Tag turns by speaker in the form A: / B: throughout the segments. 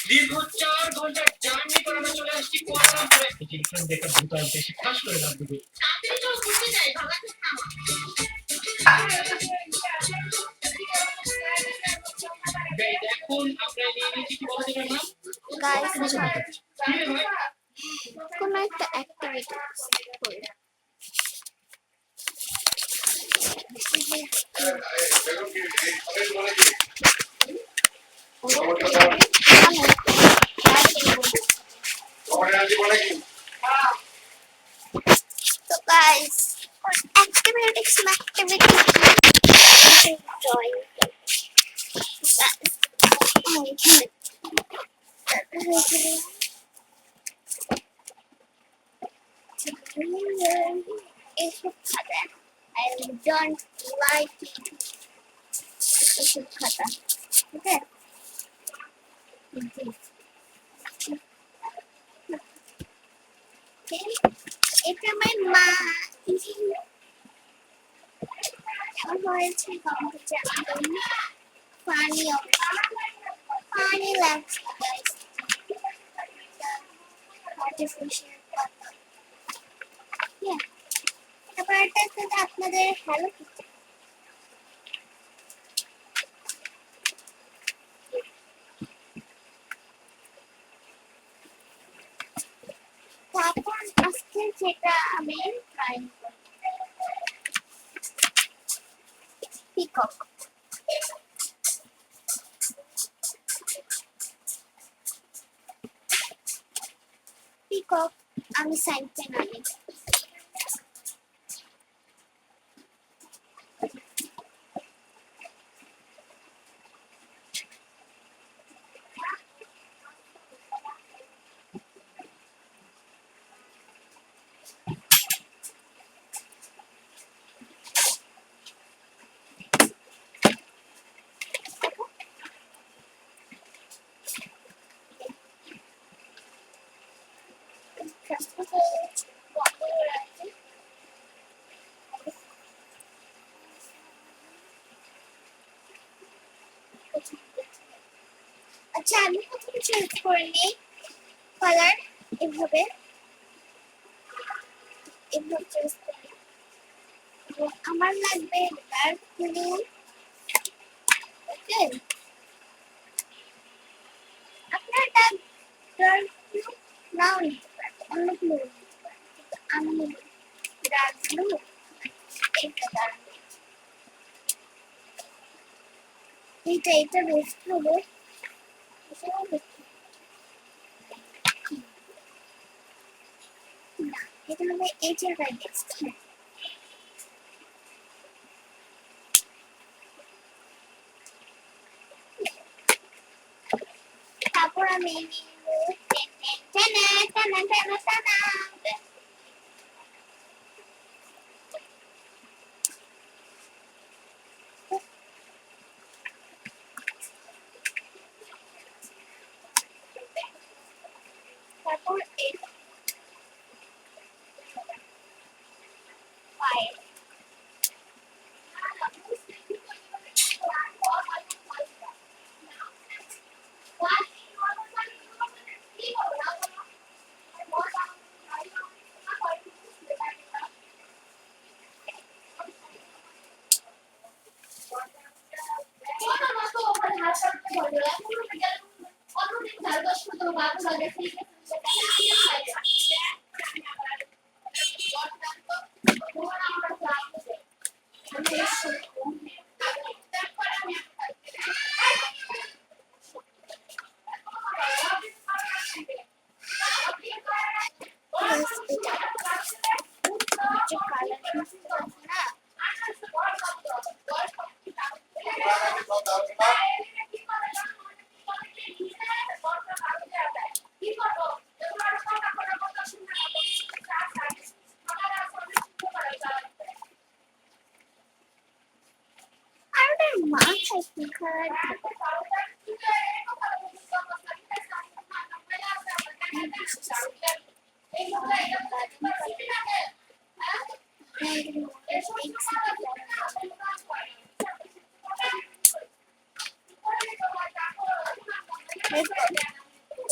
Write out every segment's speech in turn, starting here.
A: দীর্ঘ 4 ঘন্টার জার্নি করে আমরা চলে আসছি কুয়ালালামপুরে। এখান থেকে দ্রুত আর বেশি ফাঁস করে লাভ দিবে। তাড়াতাড়ি চল ঘুরতে যাই, ভাগা তো না। দেখুন আপনারা নিয়ে নিয়েছি কি বলা যাবে না গাইস, কোন একটা অ্যাক্টিভিটি করি। So guys, activities drawing. I don't like it. Okay. এটা আমার মা এখন হয়েছে কম্পিউটার পানি লাগছে গাইস আর্টিফিশিয়াল পাতা তারপর এটা আপনাদের হ্যালো তারপর আজকে যেটা আমি ট্রাই করব পিকক আমি সাইন পেন আনি আচ্ছা আমি প্রথমে চুজ করে নিই কালার এভাবে চুজ করি আমার লাগবে ডার্ক ব্লু ওকে আপনার ডার্ক ব্লু নাও নিতে পারেন অন্য ব্লু নিতে পারেন কিন্তু আমি ডার্ক ব্লু এটা দাঁড়ান এটা বেস্ট হবে না এটা হবে এই জায়গায় বেস্ট তারপর আমি তারপর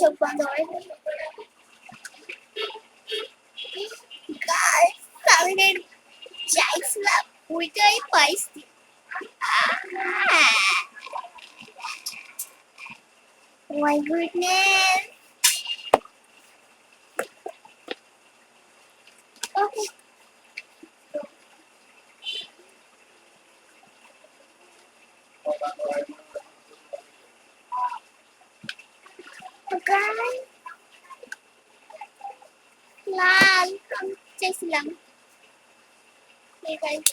A: চোখ বন্ধ করে গাইস আমি চাইছিলাম ওইটাই পাইছি my goodness okay guys লাল আমি চাইছিলাম এই গাইস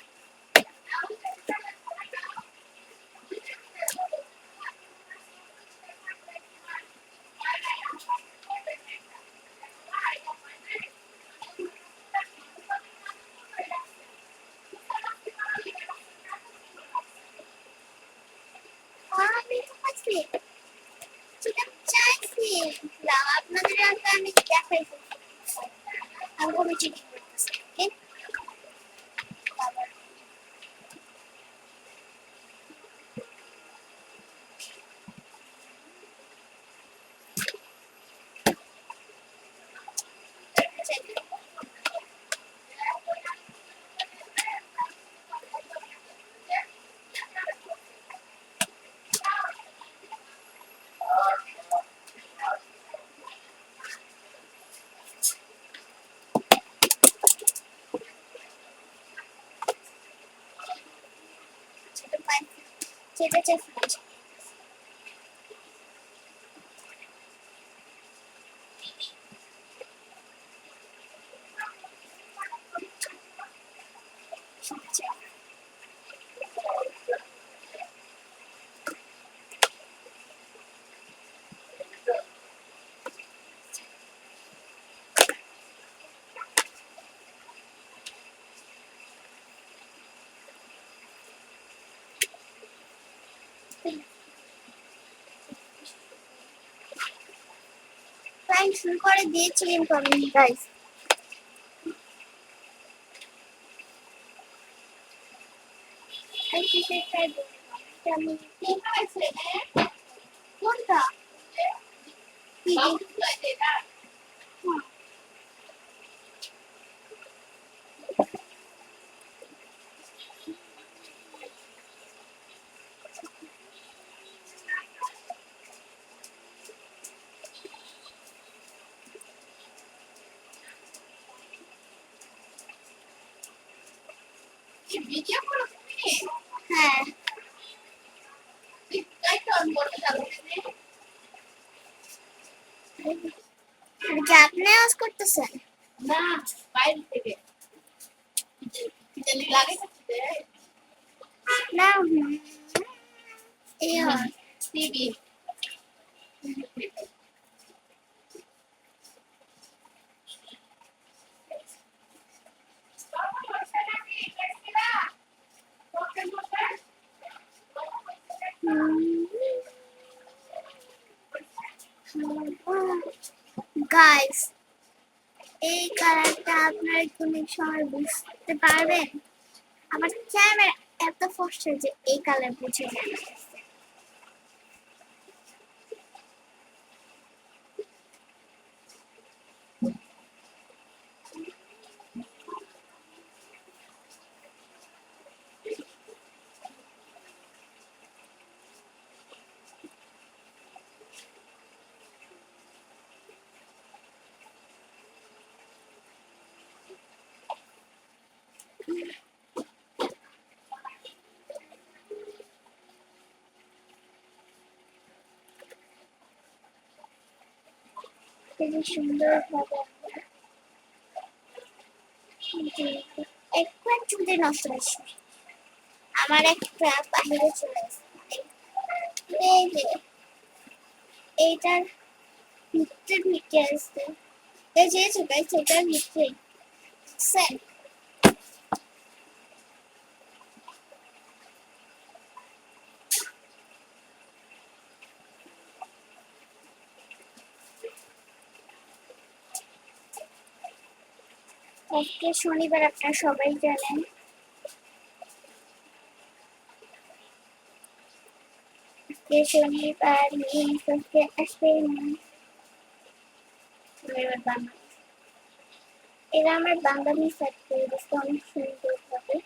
A: আমি তো পাইছি যেটা চাইছিলাম আপনাদের আগে আমি দেখাইছি আমি কোনো চিটিং করতেছি ওকে যেটা চাইছিলাম ক্লাইন্ট শুরু করে দিয়েছি ইনকমিং গাইস কোনটা হ্যাঁ কি আপনি আওয়াজ করতেছেন
B: না বাইরে থেকে লাগে
A: না
B: টিভি
A: গাইস এই কালারটা আপনারা কোন সময় বুঝতে পারবেন আমার ক্যামেরা এত ফস্ট যে এই কালার বুঝে যায় খুবই সুন্দর ভাবে একটু চুলে নষ্ট হয়েছে আমার একটা বাইরে চলে এসেছে এই যে এইটার ভিতরে আসছে এই যে গাইস এটার ভিতরে সেন আজকে শনিবার আপনারা সবাই জানেন আজকে শনিবার আসবে না এবার বানাবো। এরা আমার বাঙালি সেট করে দিচ্ছে অনেক সুন্দর ভাবে।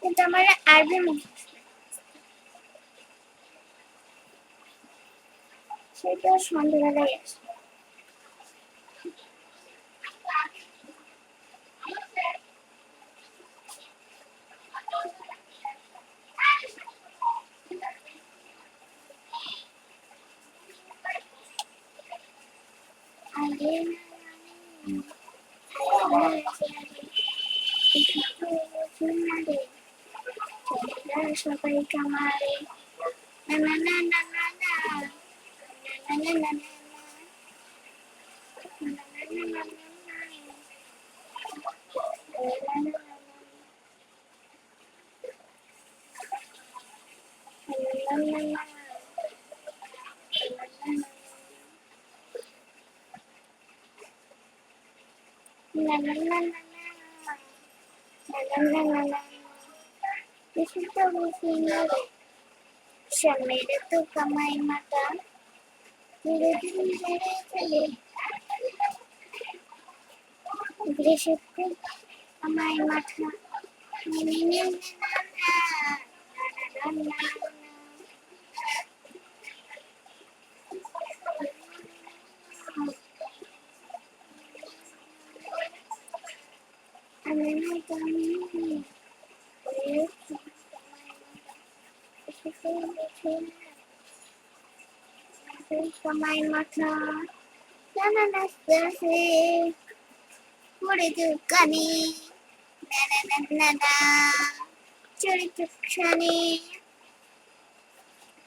A: কিন্তু আমার আরবি মুখস্থ সেটা সন্ধ্যাবেলায় আসে। আগে সবাই কামারে না না না না না না না না না না मेरे तो कमाई माता मेरे दिल मेरे चले ग्रेशते कमाई माता Kamay mata, na na se, pure dukani, na, chori chukshani,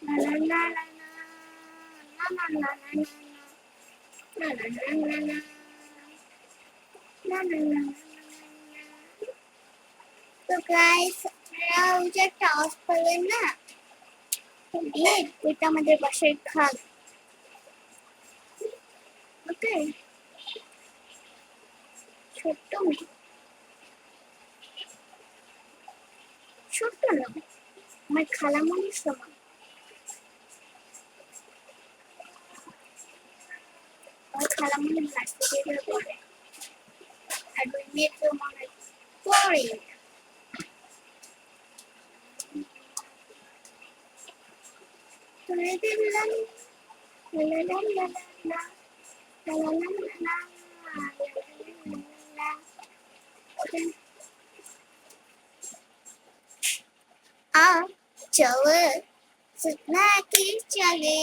A: na na na na na na na na na na na na na na na. तो गाइस मुझे टॉस पड़े ना ये এটা আমাদের বাসায় খাল ওকে ছোট্ট মেয়ে ছোট্ট না আমার খালামণির সমান আমার খালামণি ভার্সিটিতে পড়ে আর ওই মেয়ে তো মনে পড়ে তোরে দিলাম লা লা লা লা লা লা লা লা आ चल सपना की चले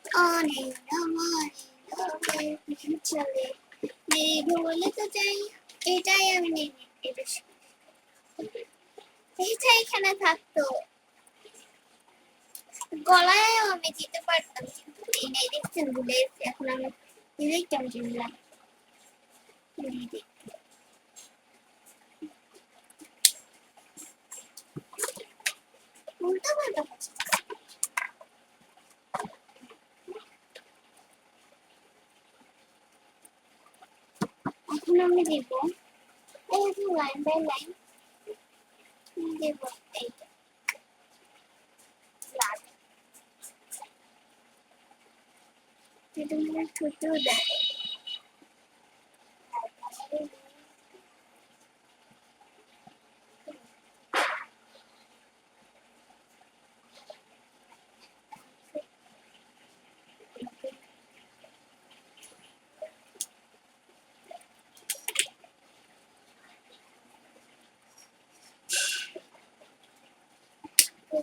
A: ओने नमने चले मेरी भूल तो যাই এটাই আমি নেই এটা এইটা এখানে থাকতো গলায় আমি দিতে পারতাম কিন্তু এই নেই দেখছেন ভুলে এখন আমি নিজেই কেমন চিনলাম উল্টো পাল্টা এখন আমি দেব এই যে লাইন বাই লাইন দেব এইটা লাল এটা মানে ছোট দেয়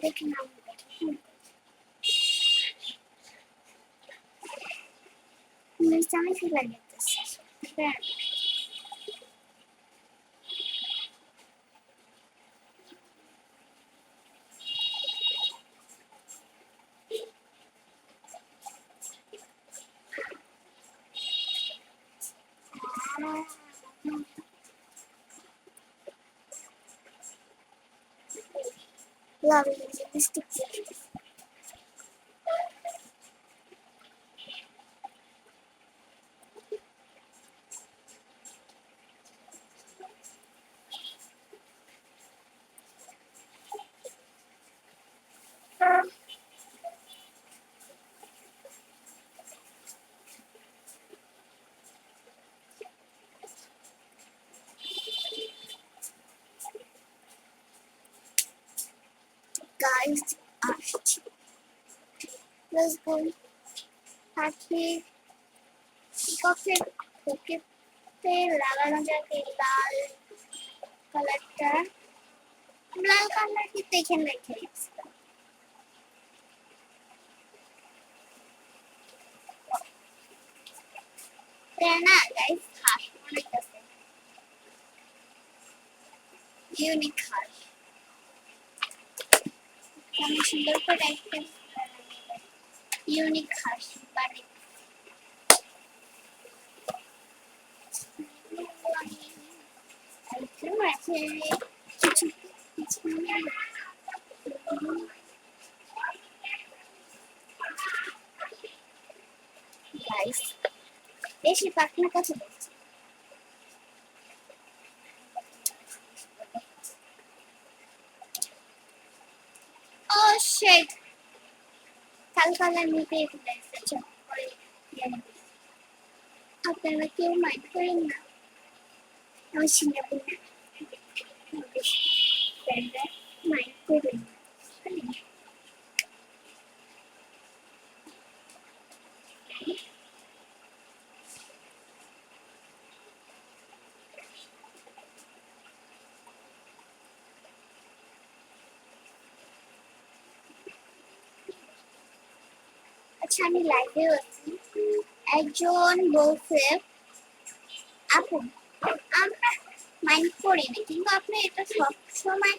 A: দেখে নাম আমি ফেলে গেতেছি Lovely lipstick. গাইস আসছি লেটস গো পাখি পিককের ওকেতে লাগানো যাক এই লাল কালারটা লাল কালার কি দেখে রেখে দিচ্ছিলাম না গাইস হাস অনেক আছে ইউনিক হাস আমি সুন্দর করে একটা ইউনিক হাস মানে একটু আছে কিছু কিছু গাইস বেশি পাখনা কথা বলছি ও শিট কালকালা নিতে এসেছে আপনারা কেউ মাইন্ড করেন না আমি সিঙ্গাপুর মাইন্ড করবেন আচ্ছা আমি লাইভে আছি একজন বলছে আপু আমরা মাইন্ড করি না কিন্তু আপনি এটা সব সময়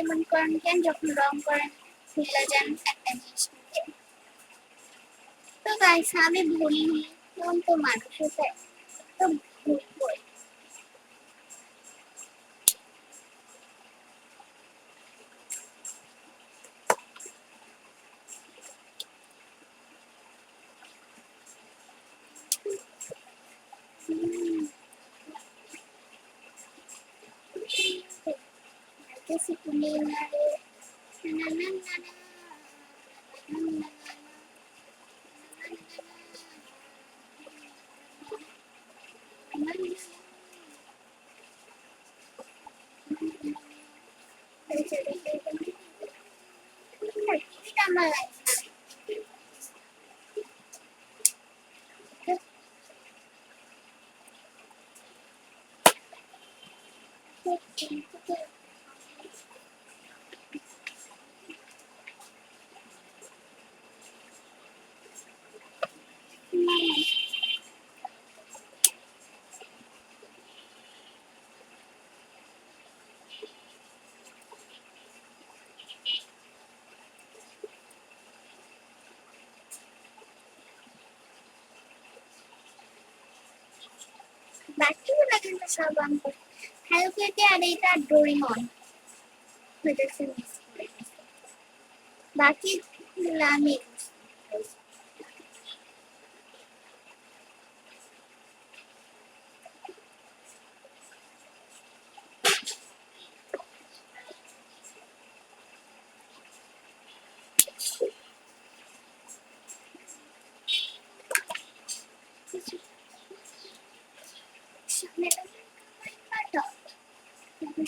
A: মনে করেন কেন যখন রং করেন ভুলে যান একটা জিনিস নিতে তো গাইস আমি ভুলিনি কোন তো মানুষ হতে তো ভুল করি Kasi kulinare na na na na বাকিগুলো কিন্তু সব অঙ্ক হ্যালো কিটি আর এটা ডোরিমন মেটাছে মিস করে বাকিগুলো আমি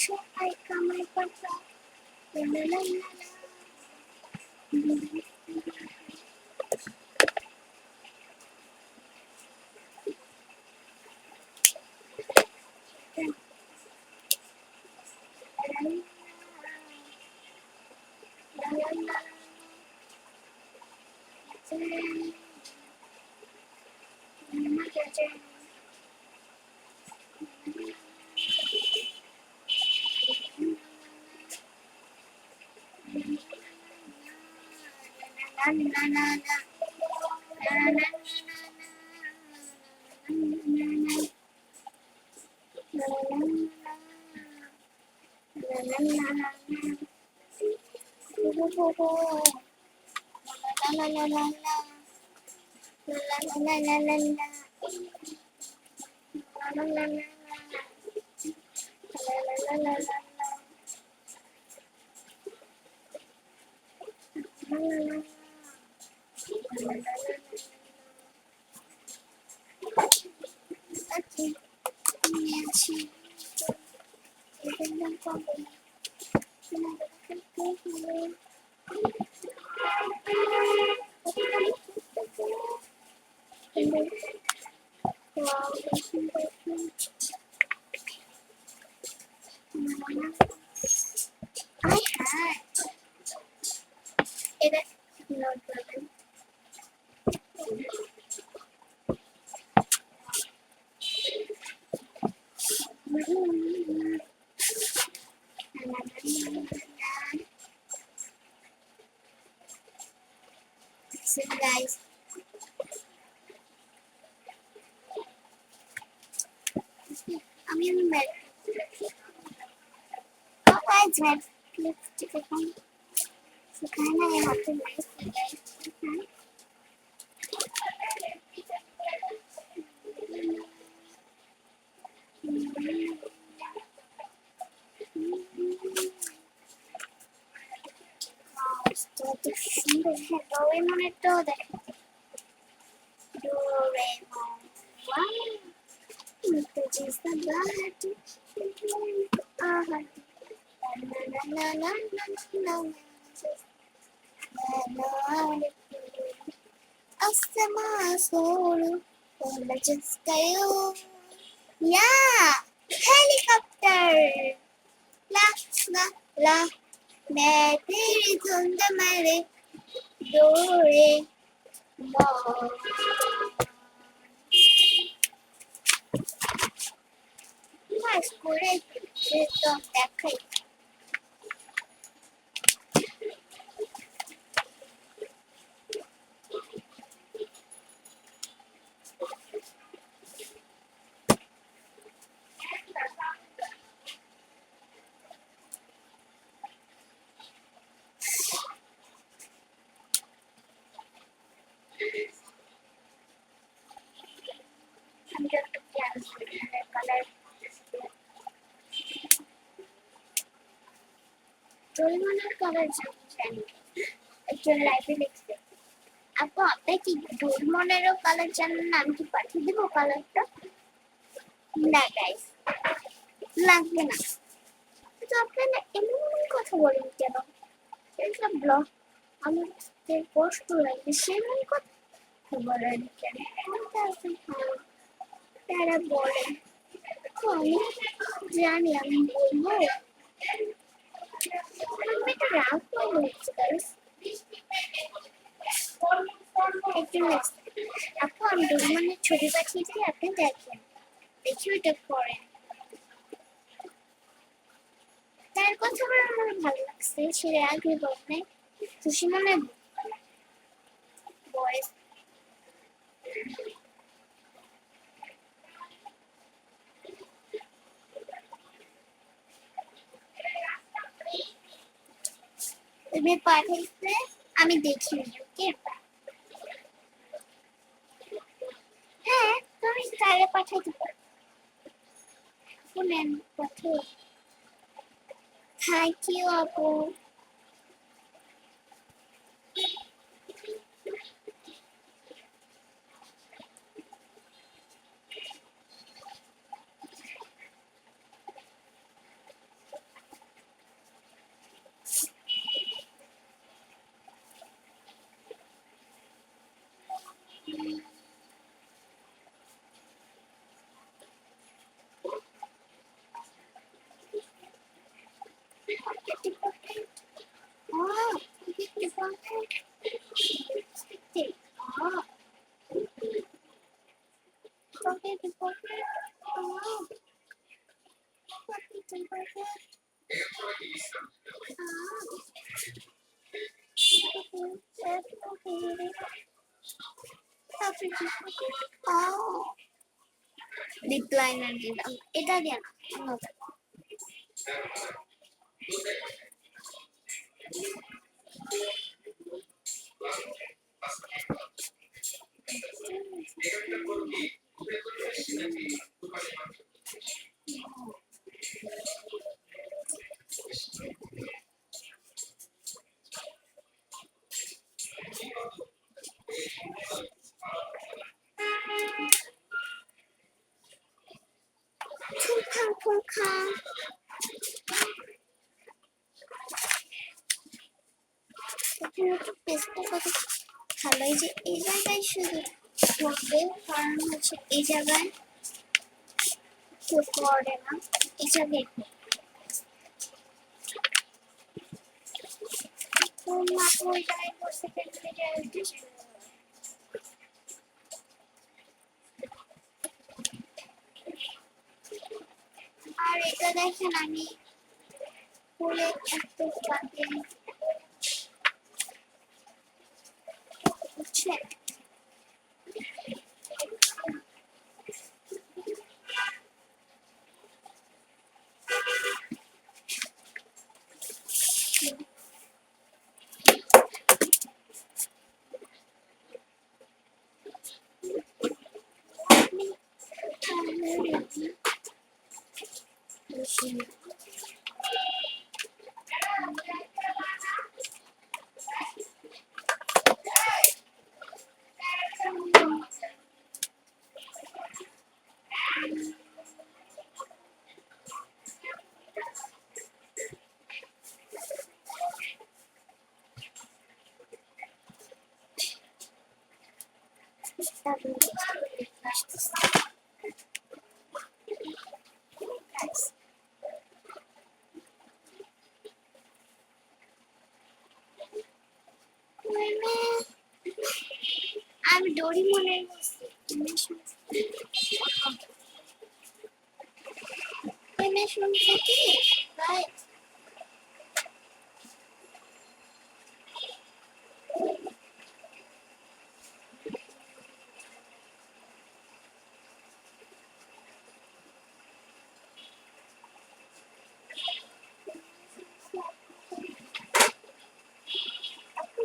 A: সবাই কামাই পাঠা এটা নোট করবেন। So guys, আমি guys Netflix থেকে কোন সেখানে না হাতে নাইস guys তো সুন্দর হ্যাঁ ডোরেমনেরটাও দেখেন Doraemon wow Which is the blood la la la la السماء صور ولا تسكيو يا helicopter لا لا لا मैं तेरी धुंध मेरे डोरे স্কুলে তো দেখাই আমি একটা কালার ডোরেমনের কালার জানি একজন লাইভে লিখছে আপু আপনি কি ডোরেমনেরও কালার জানেন না আমি কি পাঠিয়ে দেবো কালারটা না গাইস লাগবে না তো আপনারা এমন কথা বলেন কেন এইসব ব্লগ আমাদের কষ্ট লাগে সেমন কথা বলেন কেন তারা বলেন তো আমি জানি আমি বলবো আমি এটা রাগ করে বলছি গাইস একজন আপু আমি ডোরেমনের ছবি পাঠিয়েছি আপনি দেখেন দেখি ওইটা করেন তার কথা আমার ভালো লাগছে সে আগে বলবে খুশি মনে বয়স তুমি পাঠাইছে আমি দেখি ওকে হ্যাঁ তুমি তারে পাঠাইতে পারো শুনেন পাঠাও থ্যাংক ইউ আপু Oh, lip liner দিলাম এটা দিয়ে না 쿵쾅쿵쾅 পেস্টটা কত ভালো, এই যে এই জায়গায় শুধু করবে, কারণ হচ্ছে এই জায়গায় কেউ করে না, এই জায়গায় ওই জায়গায় বসে ফেলতে যায়। আর এটা দেখেন আমি ফুলে একটু বাকি বুঝছেন। আমি ডোরিমনের শুনছি কি ভাই,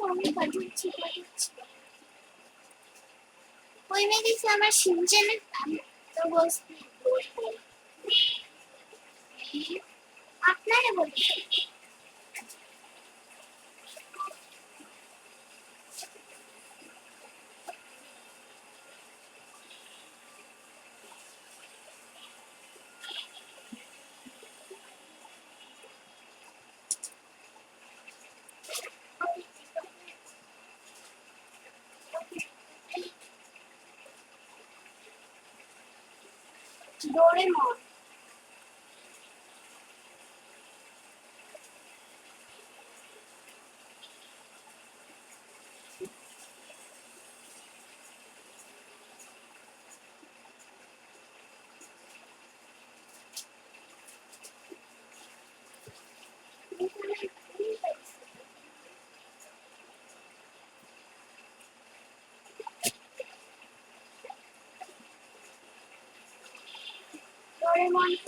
A: অনেক পাঠাচ্ছি। ওই মেয়ে দিচ্ছে আমার শিবজেনে, আমি তো বলছি আপনারে বলছি। ডোরেমন ডোরেমন ডোরেমন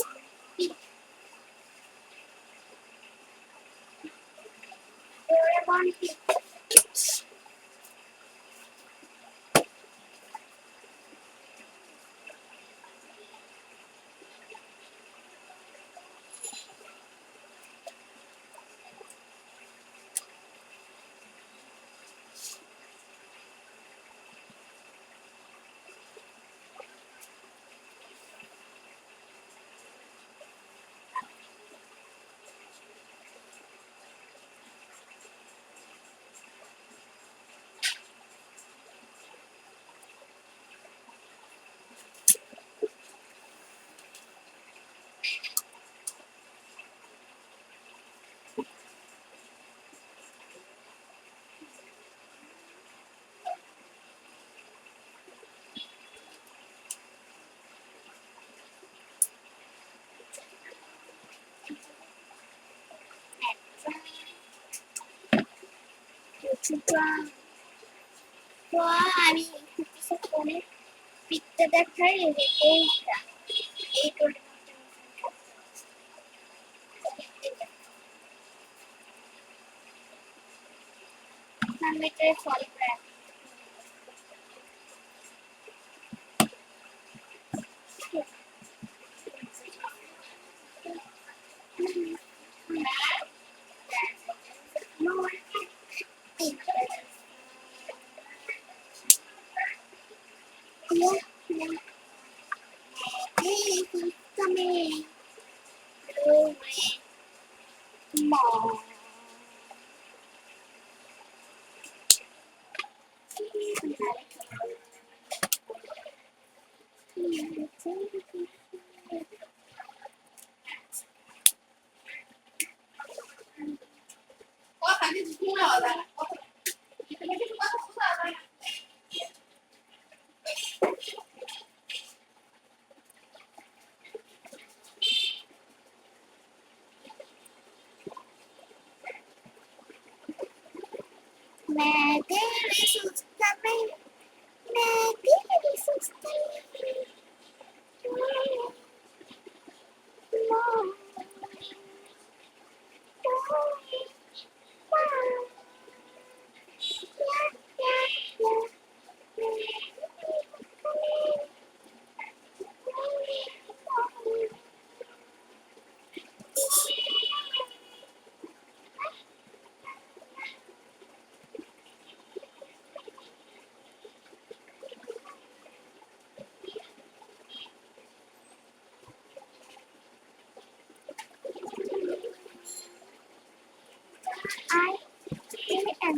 A: তো আমি কিছু ফোনে পিকটা দেখাই, এইটা এই ডোরেমনটা ফলো করে coming away. Mom.
B: কথা কিছু শোনা যায় না এখানে কিছু কথা শোনা যায় না
A: मैं तेरी सुस्ता में मैं तेरी सुस्ता में I am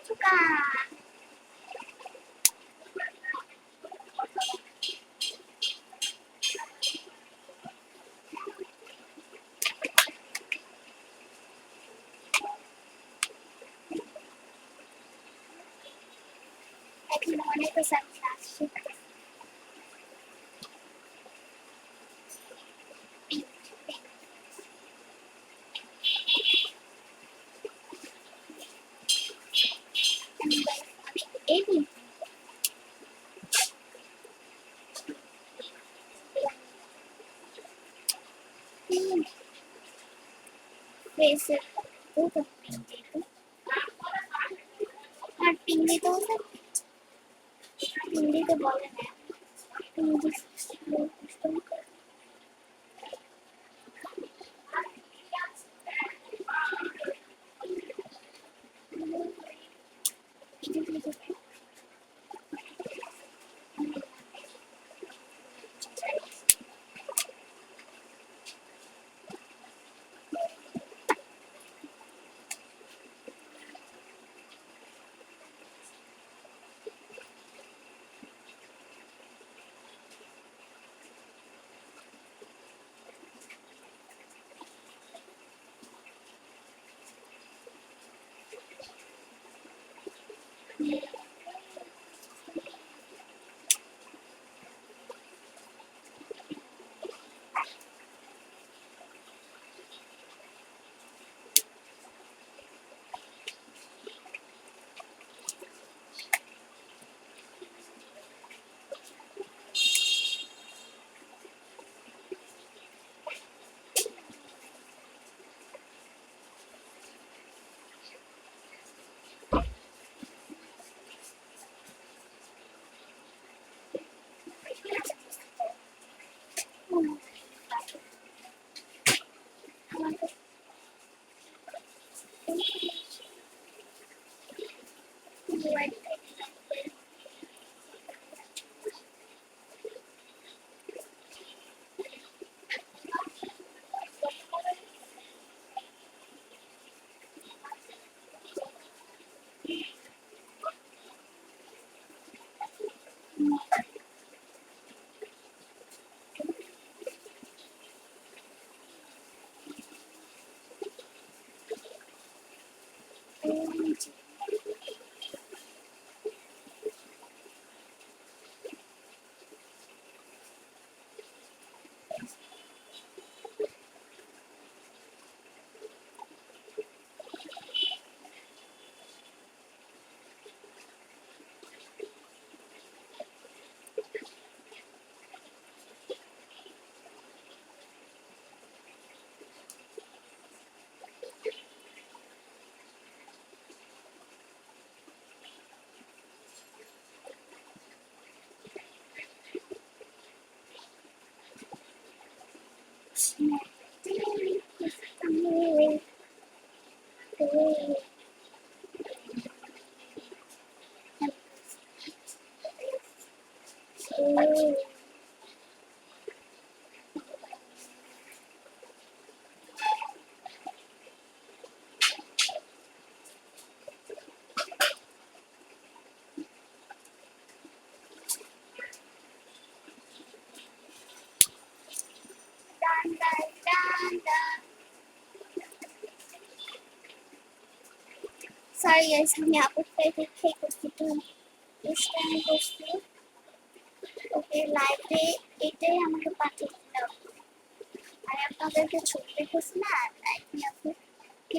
A: suka. Lagi mau nih pesan klasik. Ini besok itu tinggi itu, tinggi itu kan tinggi itu boleh ya, tinggi Oh. Dun, dun, dun, dun. Sorry guys, আমি আপুরটা দেখে করছি তো দুষ্টামি করছি। ওকে লাইভে এটাই আমাকে পাঠিয়ে দিতে হবে। আর আপনাদেরকে ছবি দেখেছি না লাইভে আপনাকে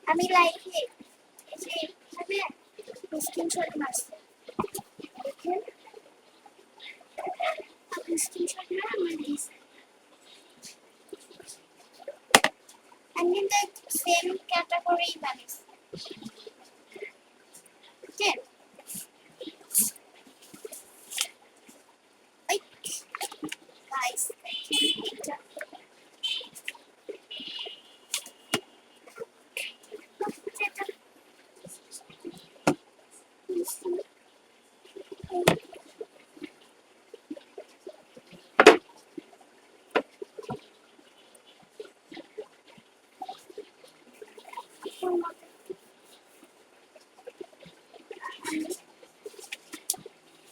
A: আমি লাইভে এই যে এখানে স্ক্রিনশট মারছি দেখেন আপনি স্ক্রিনশট না আমার দিয়েছি আমি কিন্তু সেম ক্যাটাগরি বানিয়েছি বুঝছেন ওই গাইস এটা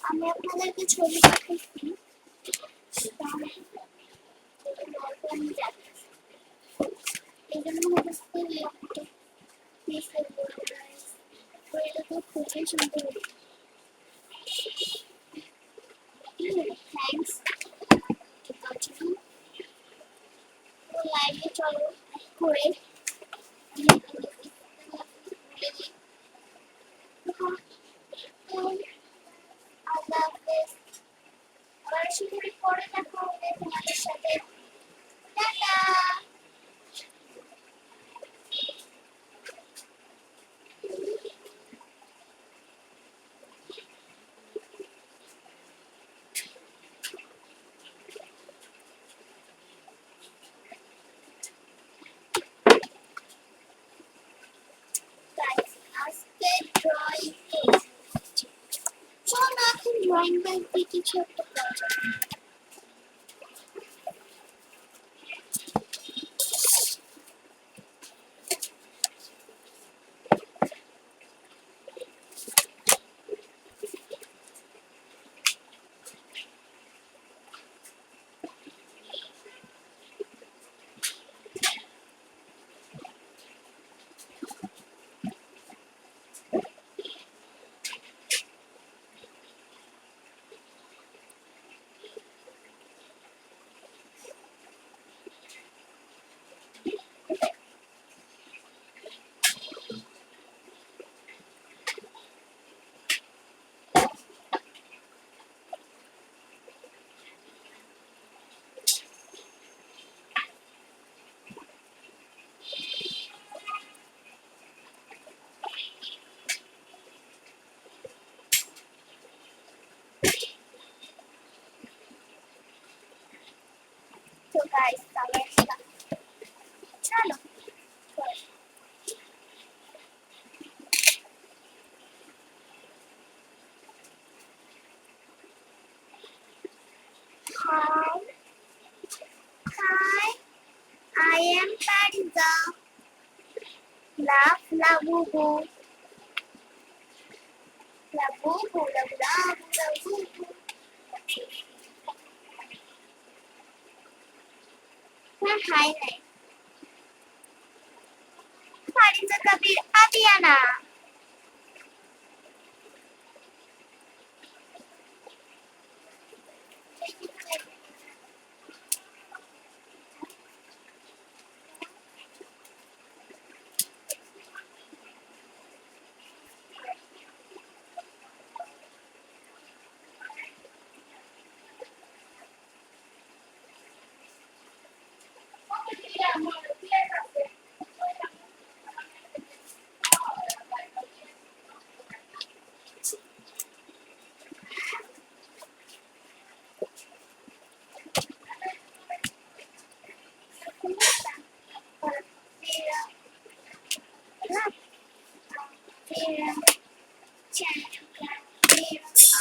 A: আমি আপনাদেরকে ছবি দেখাচ্ছি আমি যাচ্ছি এই জন্য হচ্ছে এটা তো খুবই সুন্দর থ্যাংকস লাইভে চলো করে আল্লাহ হাফেজ আবার শীঘ্রই পরে দেখা হবে তোমাদের সাথে টাটা আজকে ড্রয়িং চলো এখন ড্রয়িং ব্যাগ দিয়ে কিছু একটা করা যাবে তো গাইস তাহলে চলো Hi, hi, I am Pariza. Laugh, labubu. Labubu, labu, labubu. हाँ हाय नहीं Pariza कबीर अभी आना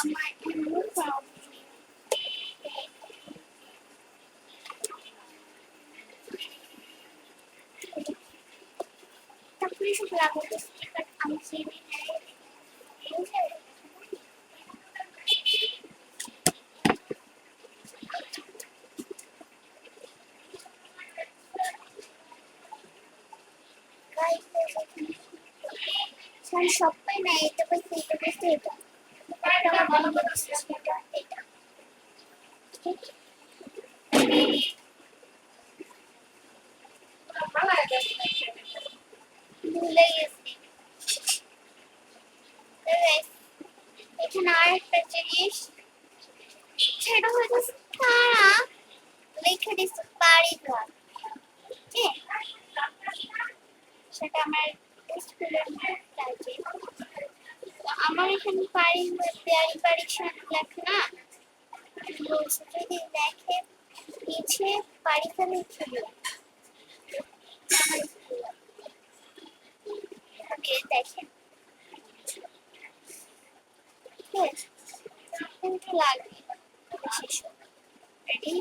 A: আমার এমন প্রবলেম তারপরে সব লাগাতে স্টিকার আমি সেরে সবাই না এটা পাইছে এটা পাইছে এটা একটা আমার বন্ধু দিচ্ছে সেটা এটা ভুলে গেছি তো guys, এখানে আর একটা জিনিস সেটা হচ্ছে তারা লিখে দিচ্ছে বাড়িঘর হ্যাঁ সেটা আমার স্কুলের কাজে তো আমার এখানে বাড়ি লেখা না বলছে যদি দেখে পিছে বাড়িটা লিখে দিও আগে দেখেন কিন্তু লাগবে বিশেষ রেডি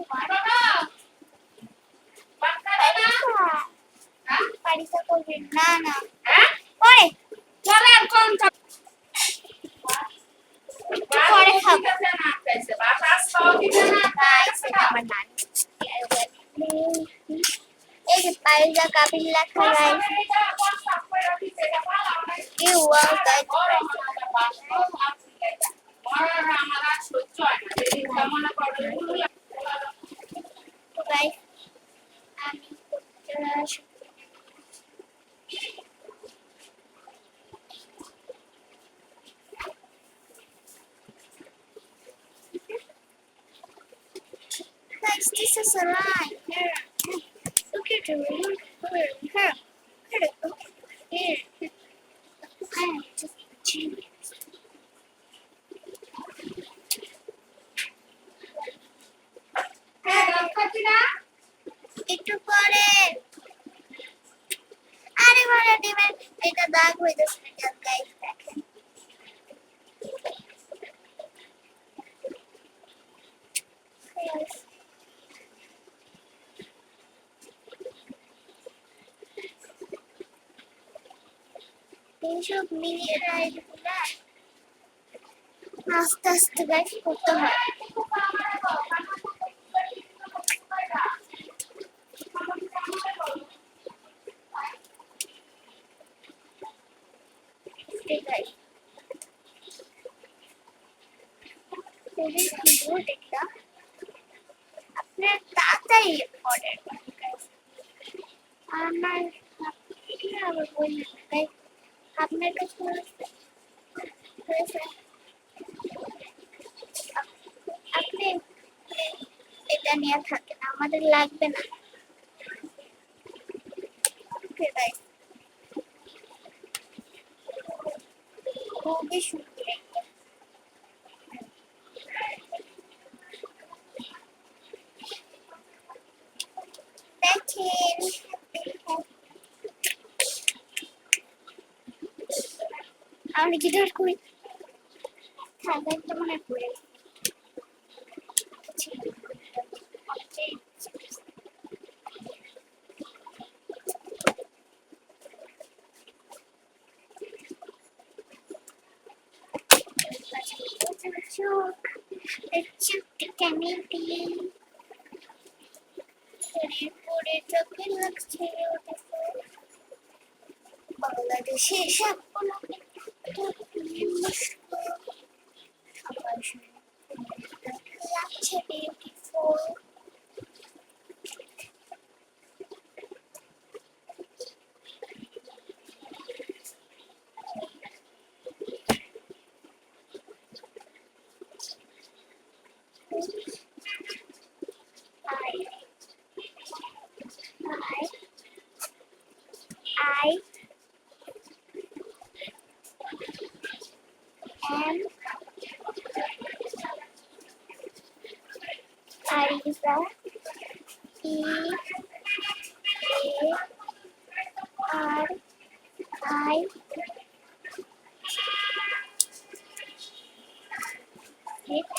A: বাড়িটা করবেন না না পরে পরে খাবো গাইস এটা আমার নানি এই যে পাইজা কাবিল লেখা গাইস কি ওয়াও গাইস তো গাইস আমি guys this is a line here look at the room here here I'm just a genius একটু পরে আরে বলে দিবেন এটা দাগ হইতেছে না গাইস দেখেন এইসব মিনি রাইড গুলা আস্তে আস্তে গাইস করতে হয় guys খুবই কিউট এটা আপনার তাড়াতাড়ি অর্ডার করুন guys আমার আবার বললেন guys আপনার কাছে হয়েছে আপনি এটা নিয়ে থাকেন আমাদের লাগবে না ওকে গাইস খুবই সুন্দর একটা দেখেন আমি গিটার করি খাবারটা মনে পড়ে চোখ চোখটা কেমিটি শরীর পরে চোখে লাগছে বাংলাদেশে সবগুলো লাগছে beautiful I am Ariza EARI IAN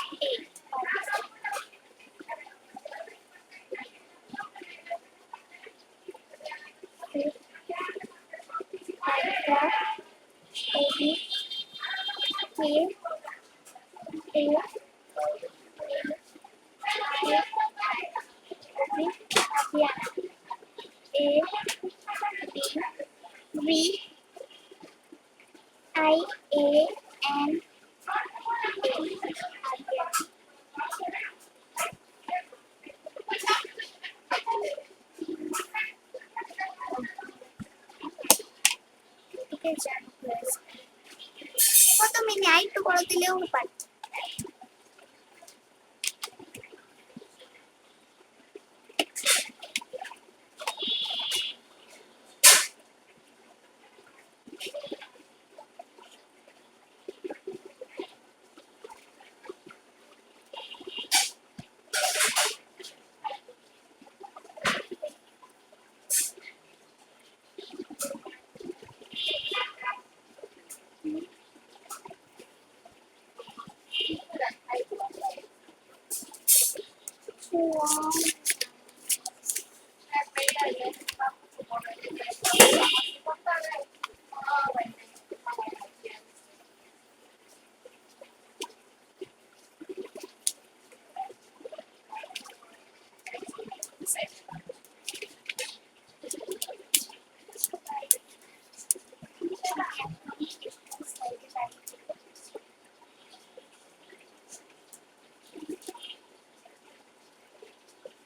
A: কত মিনিট একটু বড় দিলেও পারে।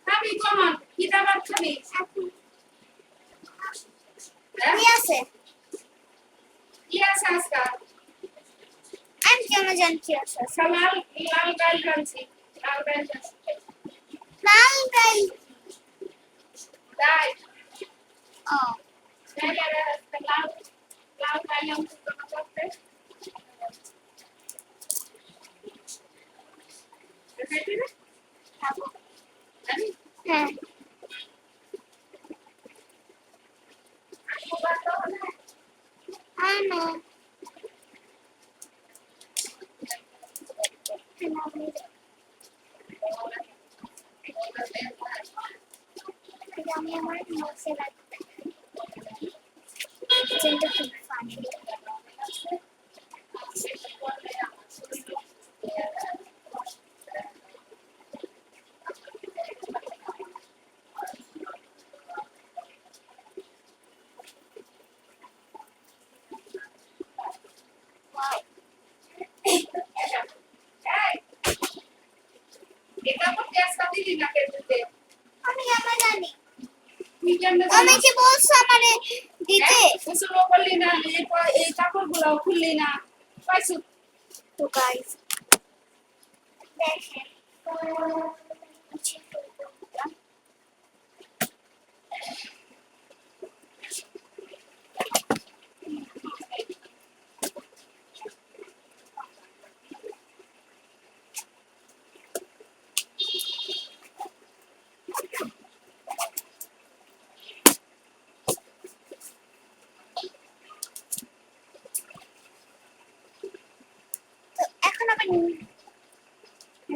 B: খাবি কখন কি দাবার খাবি
A: কি আছে?
B: কি আছে আজকাল
A: আমি কেন জানছি আছে?
B: লাল লাল ডাল রাঁধছি লাল ডাল রাঁধছি
A: লাল ডাল।
B: ডাল
A: ও
B: ডাল আর লাল লাল ডাল আমি তো করতে দেখি না
A: খাবো।
B: আমি
A: হ্যাঁ
B: আমি বাদ দাও না
A: আনো আমি আমার নোটসে রাখতে যেটা খুব ফানি।
B: এটা তো গ্যাস কাটি দিনা কেটে
A: আমি কেন জানি?
B: তুই কেন
A: আমি কি বলছো আমারে দিতে?
B: গোসল করলি না এই কাপড়গুলো খুললি না পাইছো
A: তো গাইস দেখেন তো এখন আবার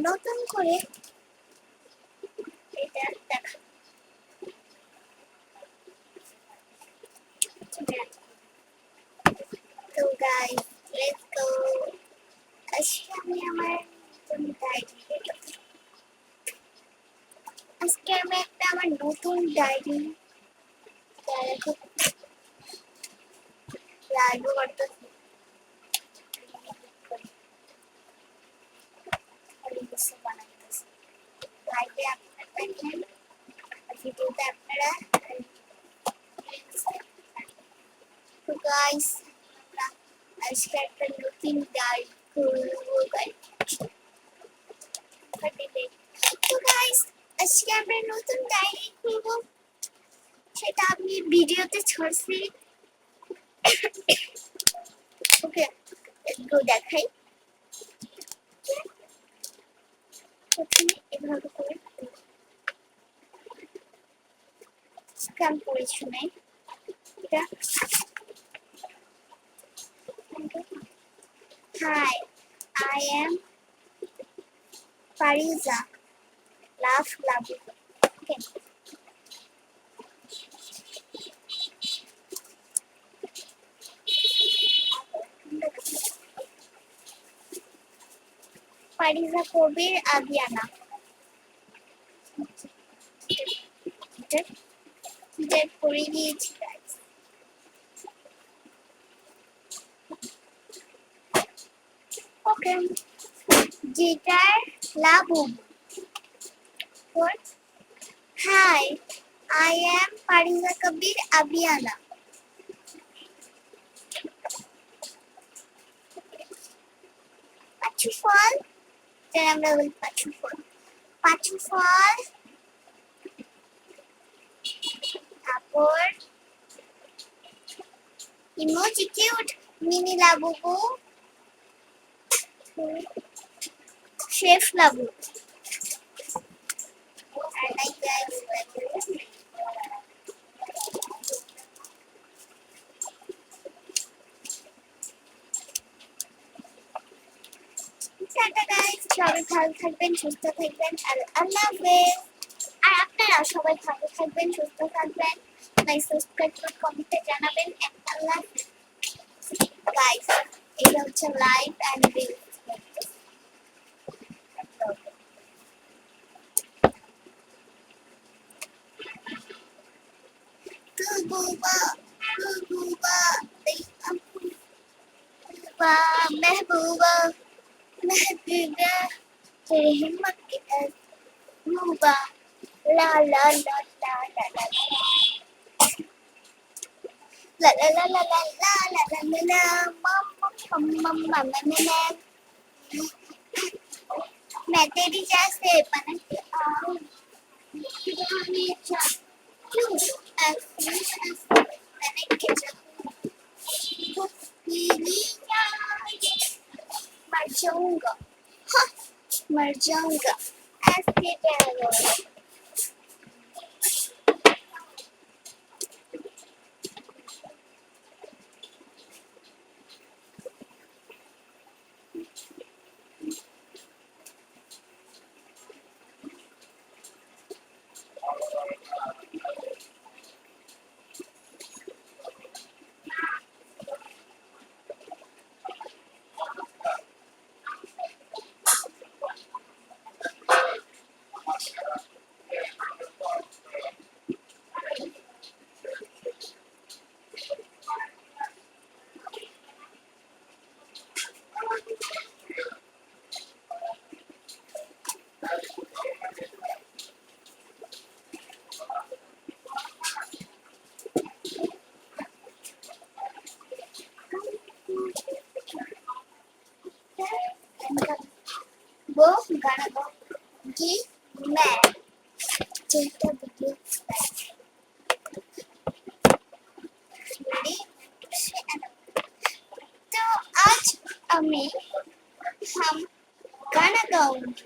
A: নতুন করে এটা দেখা। তো গাইস লেটস গো। আজকে আমি আমার নতুন ডায়েরি আজকে আমি একটা আমার নতুন ডায়েরি লাইভ করতে লাইভে আপনারা দেখেন ভিডিওতে আপনারা। তো গাইস আজকে একটা নতুন ডায়েরি করবো তো গাইস আজকে আমরা নতুন ডায়েরি করবো, সেটা আমি ভিডিওতে ছাড়ছি। ওকে একটু দেখাই। প্রথমে এভাবে করে স্ক্যান করেছি নাই এটা। Hi, I am Pariza. Laugh, love. Okay. Pariza Kobir Abiana. Dead করে দিয়েছি guys. Okay. Jitar Labu. What? Hi, I am Pariza Kabir Abiana. Pachufal. Then I'm level Pachufal. Pachufal. তারপর emoji cute mini Labubu chef লাবু আর like guys ta-ta guys সবাই ভালো থাকবেন সুস্থ থাকবেন আর আল্লাহ হাফেজ আর আপনারা সবাই ভালো থাকবেন সুস্থ থাকবেন লাইক সাবস্ক্রাইব করে কমেন্টে জানাবেন আল্লাহ গাইস এটা হচ্ছে লাইভ এন্ড রিল महबूबा महबूबा महबूबा महबूबा तेरी हिम्मत की महबूबा ला ला ला ला ला ला ला ला ला ला ला ला ला ला ला ला मम्मा मम्मा मम्मा मैं तेरी जैसे बन के आऊं दीवानी चाह क्यों मैंने किया मर जाऊंगा हाँ मर जाऊंगा ऐसे डरो वो गाना गाऊंगी मैं चलता वीडियो तो आज हम गाना गाऊंगी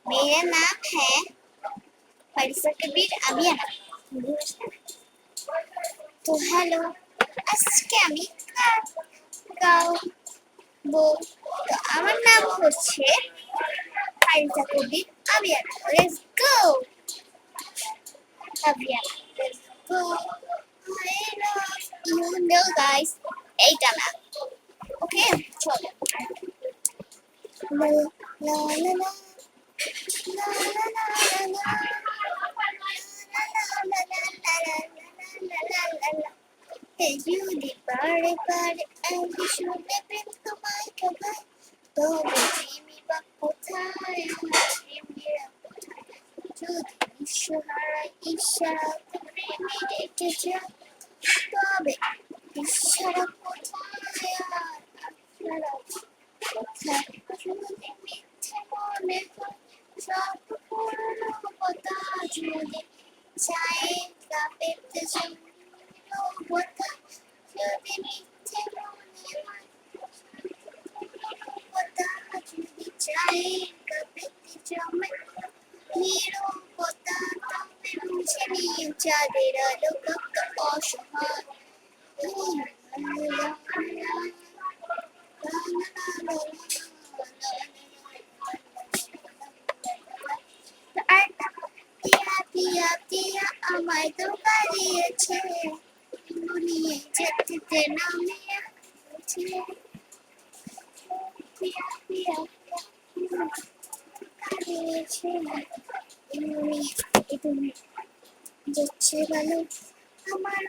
A: मेरा नाम है परिसा कबीर अबियाना तो हेलो আজকে আমি গাবো তো আমার নাম হচ্ছে Pariza Kabir Abiana. Let's go! Abiana. Let's go. I love you know guys. Eight na. Okay, cholo. La la la la. La la la la la. La la la la la la la la. Hey, you the party party and you should be bring to my cabin. Don't see me back for time. To the Ishara Ishara to bring me to jump. Bobby, Ishara for time. Ishara for time. To the morning. Shop for no pata. To the time. The bit is no pata. To the morning. Giant kapiti chame hero pota tamu chini chadera lokak oshma নামে ছিলে পিয়া পিয়া তুমি যাচ্ছে ভালো আমার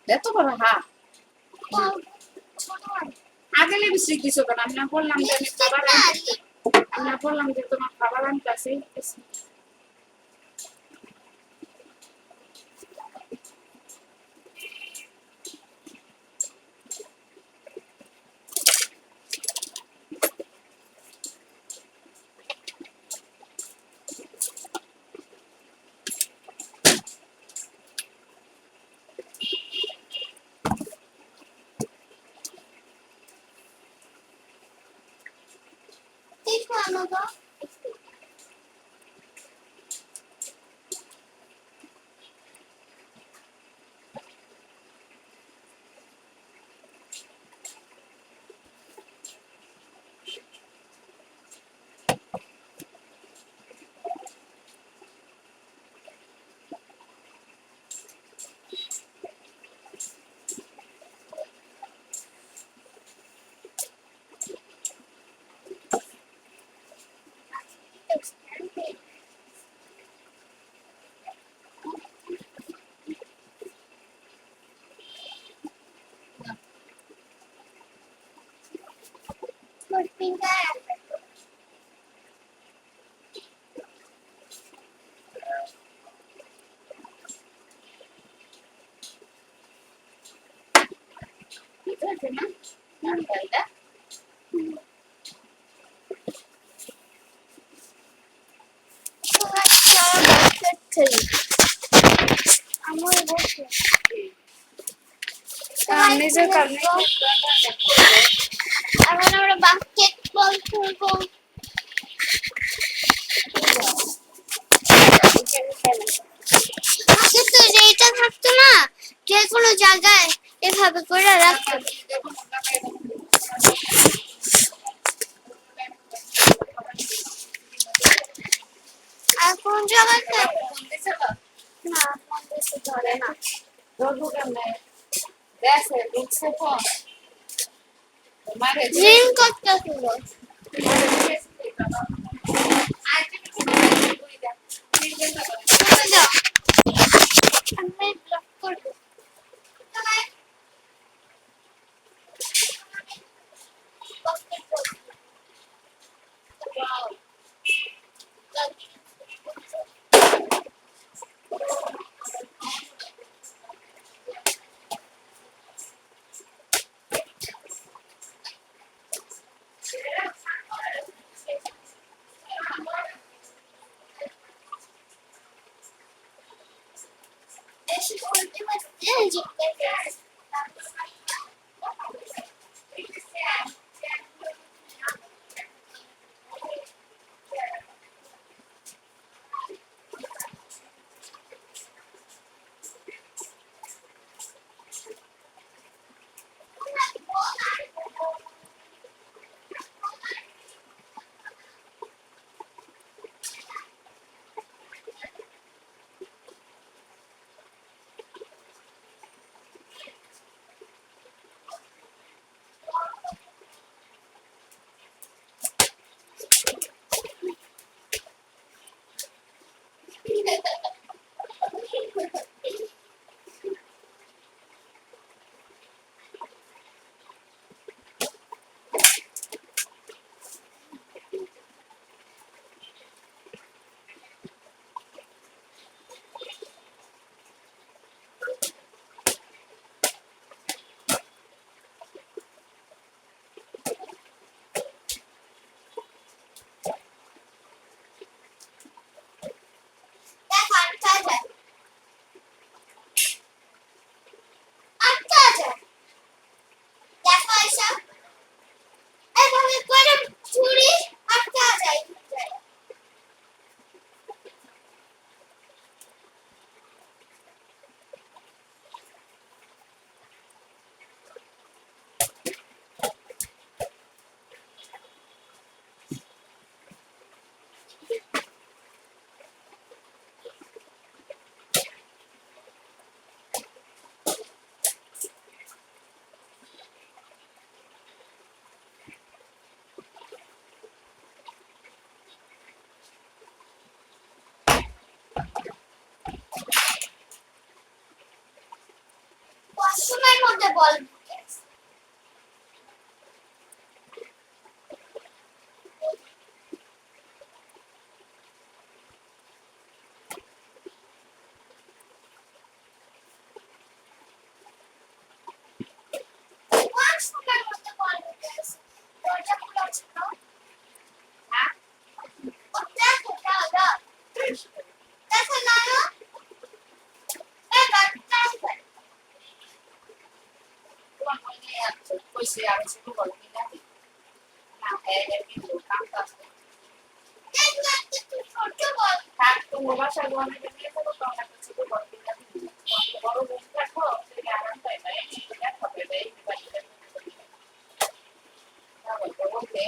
B: এত বড় হ্যাঁ
A: ছোট
B: আগে লিপস্টিক দিছো কেন আমি না বললাম যে আমি খাবার আনতে আমি না বললাম যে তোমার খাবার আনতে আসি
A: দেখো আলাদা finger.
B: ঠিক আছে না নারকেলটা
A: আমার বসে
B: আমি যে কালকে
A: এখন আমরা বাস্কেটবল খেলবো। আগে তো যেটা থাকতো না, যে কোনো জায়গায় এভাবে করে রাখতো। এখন জায়গাতে না, ফোন বেশি ধরে না। রিং করতেছিল। আমি ব্লক করবো। এসে করতে পারছে জিজ্ঞাসা। ওয়াশরুমের মধ্যে বল ঢুকে আছে। ওয়াশরুমের মধ্যে বল ঢুকে আছে। দরজা খোলা ছিল। হ্যাঁ? ও দেখো, দাও, দাও। দেখো না?
B: কইছে আমি শুধু বলবি না না এর কিন্তু কাম কাজ
A: ছোট বল।
B: থাক তো বাসা গোয়ানে গেলে তো তোমরা কিছু বলবি না বড় রুম রাখো সেটা আরাম পাই না এই এটা হবে এই বাড়িতে না বলতে বলতে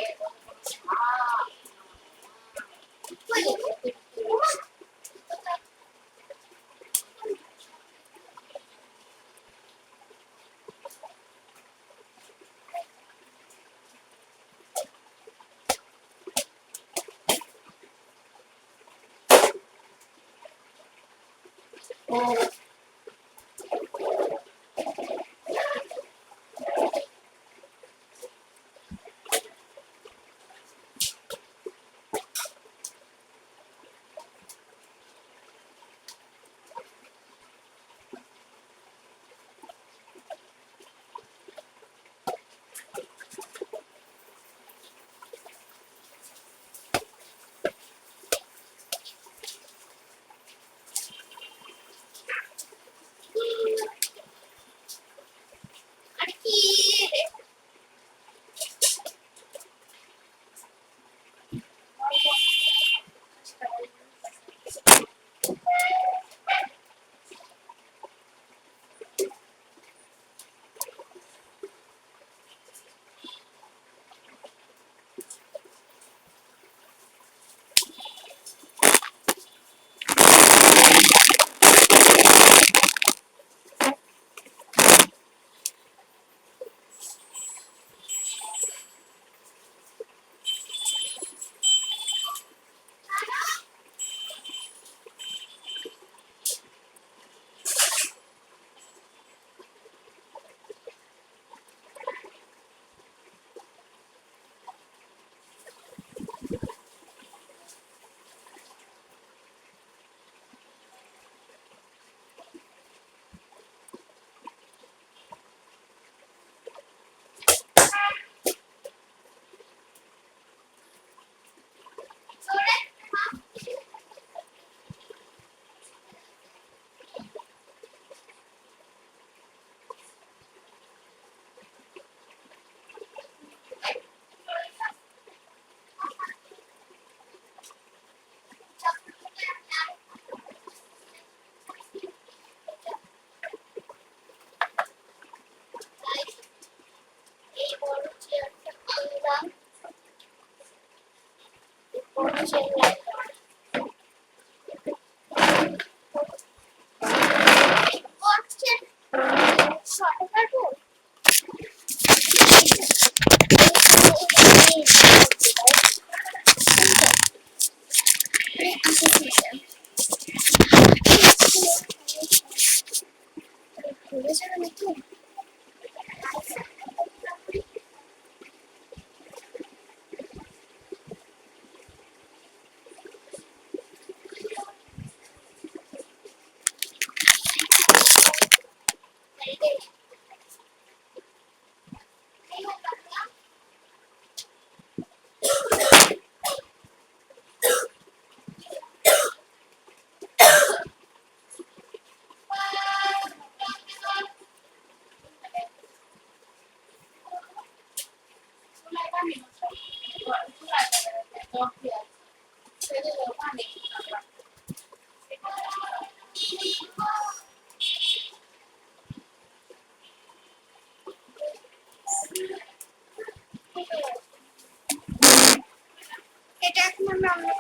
A: এটা এখন আমরা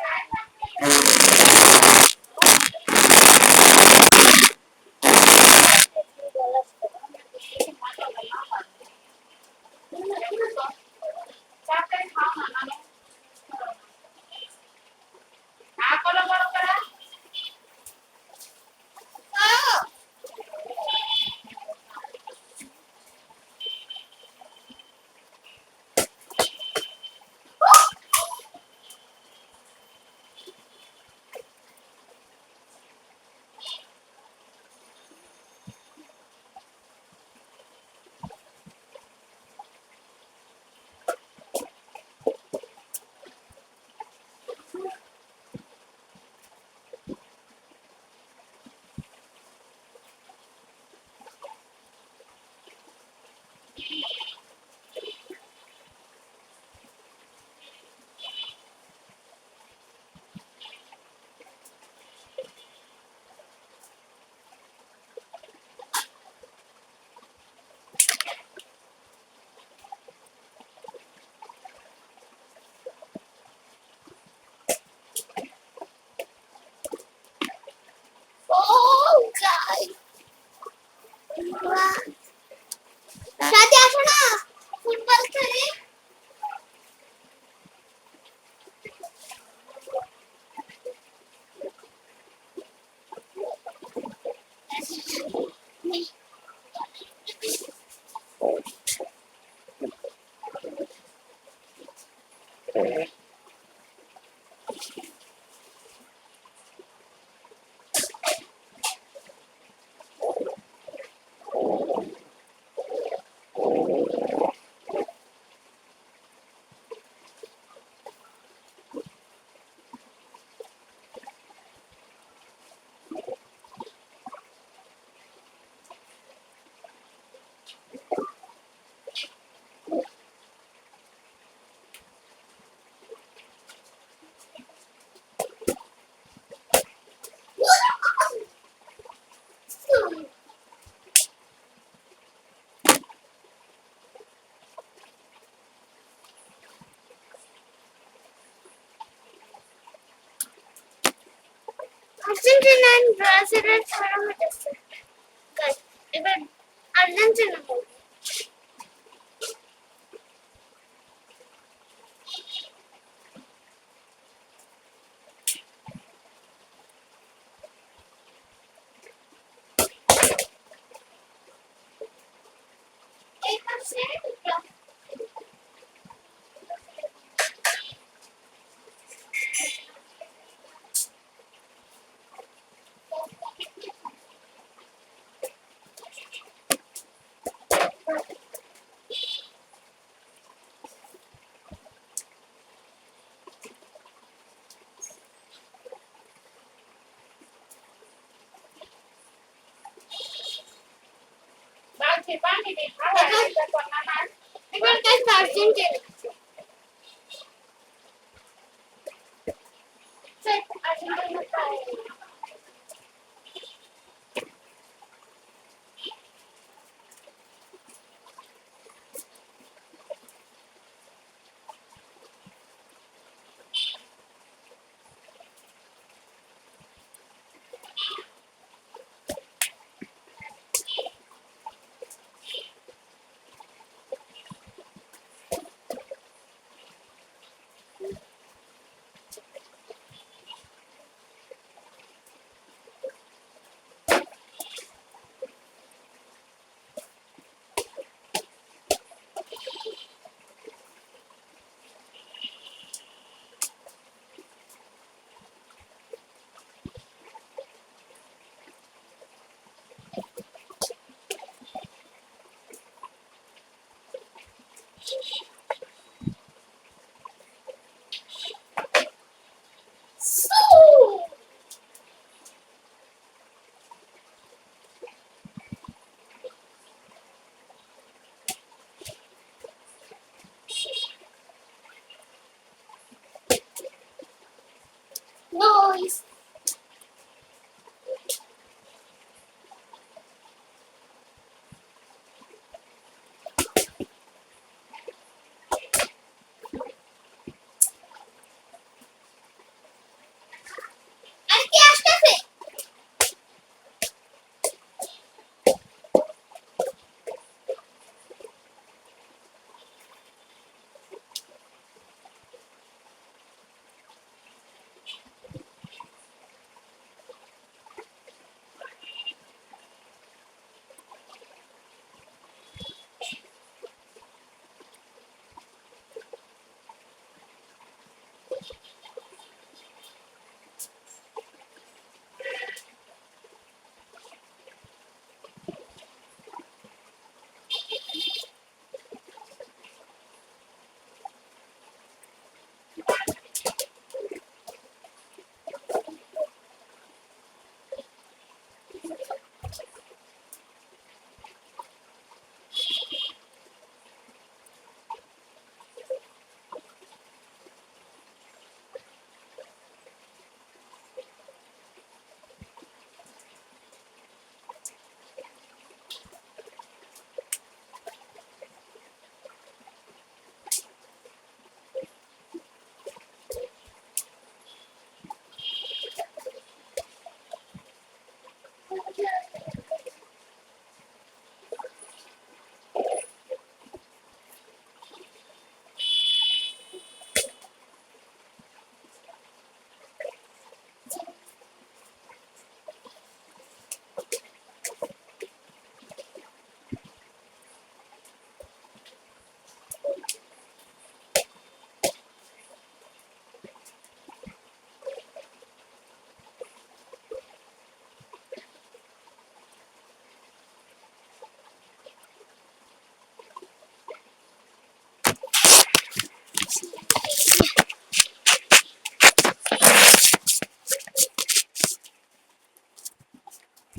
A: সাথে আসো না ফুটবল খেলি আর্জেন্টিনা এন্ড ব্রাজিলের খেলা হয়েছে এবার আর্জেন্টিনা বলবো এই পাশে এবার গাইস আর্জেন্টিনা আর্জেন্টিনা boys. আর কি আসতেছে?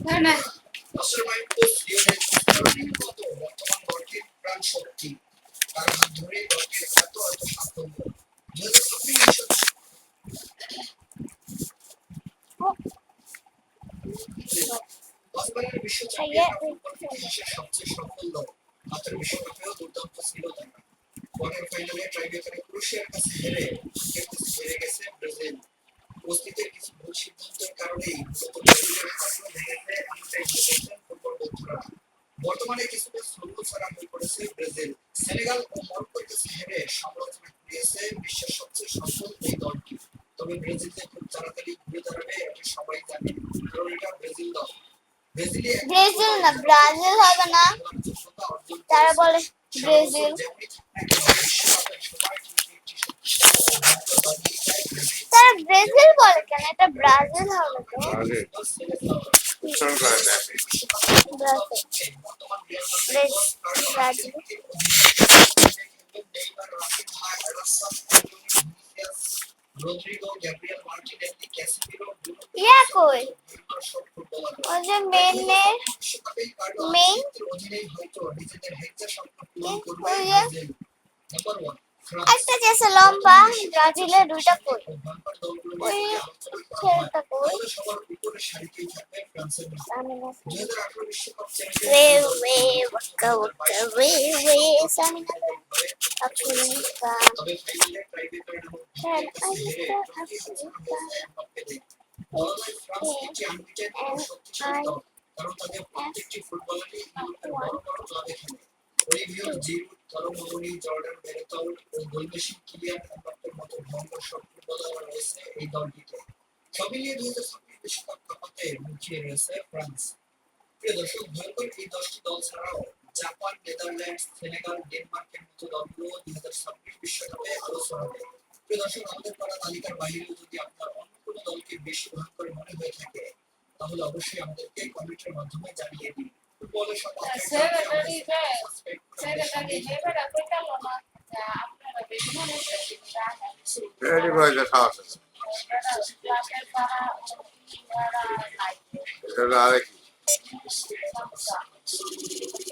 B: না না
C: মাস্টারমাইন্ড কোচ লিওনেল স্কলোনি মতো বর্তমান দলটির প্রাণ শক্তি। তার হাত ধরেই দলটির এত সাফল্য। 2024 পাঁচবারের বিশ্ব চ্যাম্পিয়ন ফুটবল ইতিহাসের সবচেয়ে সফল দল। কাতার বিশ্বকাপেও দুর্দান্ত ছিল তারা। কোয়ার্টার ফাইনালে টাইব্রেকারে ক্রোয়েশিয়ার কাছে হেরে গেছে ব্রাজিল। অতীতের কিছু ভুল সিদ্ধান্তের কারণেই মূলত ব্রাজিলের স্বপ্ন ভেঙেছে এমনটাই বলেছেন ফুটবল বন্ধুরা। বর্তমানে কিছুটা স্বল্প ছাড়া হয়ে পড়েছে ব্রাজিল। সেনেগাল ও মরক্কোর কাছে হেরে সমালোচনা কুড়িয়েছে বিশ্বের সবচেয়ে সফল এই দলটি। তবে ব্রাজিল যে খুব তাড়াতাড়ি ঘুরে দাঁড়াবে এটা সবাই জানে, কারণ এটা ব্রাজিল দল। ব্রাজিল
A: না, ব্রাজিল হবে না, তারা বলে ব্রাজিল। তারা ব্রাজিল বলে কেন? এটা ব্রাজিল হবে তো। ব্রাজিল ইয়া কই ওই যে মেন একটা যে লম্বা ব্রাজিলের দুইটা কই ওই ছেলেটা কই সামিনা আফ্রিকা
C: কারণ তাদের প্রত্যেকটি ফুটবলারই ইউরোপের বড় বড় ক্লাবে খেলে। অলিভিয়ার জিরু, কালোমনি, জর্ডান বেরেতল ও গোলমেশিন কিলিয়ান এমবাপ্পের মতো ভয়ঙ্কর সব ফুটবলাররা রয়েছে এই দলটিতে। সব মিলিয়ে 2026 বিশ্বকাপ কাঁপাতে মুখিয়ে রয়েছে ফ্রান্স। প্রিয় দর্শক, ভয়ঙ্কর এই 10টি দল ছাড়াও জাপান, নেদারল্যান্ডস, সেনেগাল, ডেনমার্কের মতো দলগুলো 2026 বিশ্বকাপে আলোচনা হবে। প্রিয় দর্শক, আমাদের করা তালিকার বাইরেও যদি আপনার অন্য কোনো দলকে বেশি ভয়ঙ্কর মনে হয়ে থাকে তাহলে অবশ্যই আমাদেরকে কমেন্টের মাধ্যমে জানিয়ে দিন। ফুটবলের সব
B: আপনারা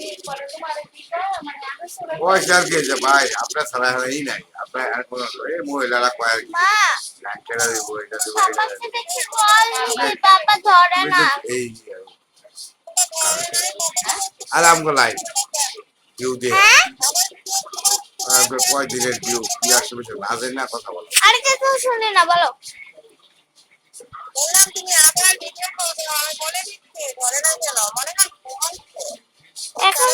B: এরপরে তোমার দিটা মানে আরো ছোট
D: পয়সার কে যে ভাই আপনার ছাড়া হারাই নাই আপনার আর কোনো এই মহিলারা কয় আর কি
A: মা
D: লাইনটা দিব এটা দিব
A: সবার সাথে কি বল বাবা ধরে না
D: এই আর আমগো লাইন ডিউ দিয়ে
A: হ্যাঁ
D: আর কয় দিনের ডিউ কি আসবে না জানি না কথা বলো
A: আর কিছু শুনি না বলো
B: বললাম তুমি আবার ভিডিও করবে আর বলে দিচ্ছে ধরে না কেন মনে না
A: এখন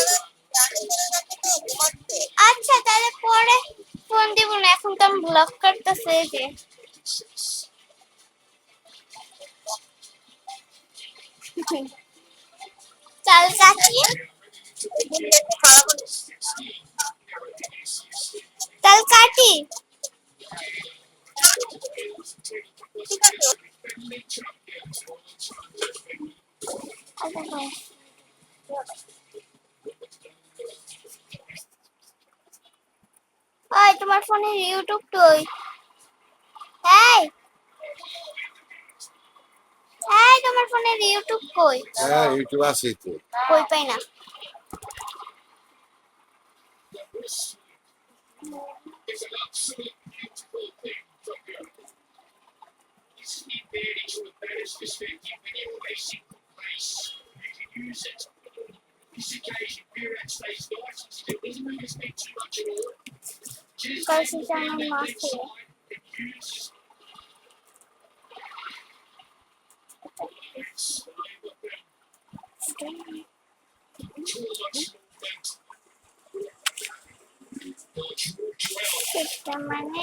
A: আচ্ছা তাহলে পরে ফোন দিব না এখন তো আমি ব্লক করতেছে যে চাল কাটি চাল কাটি ঠিক আছে ওই তোমার ফোনে ইউটিউব কই এই এই তোমার ফোনে ইউটিউব কই
D: হ্যাঁ ইউটিউব আছে তো
A: কই পাই না কালকে আমার মাসে সেটা মানে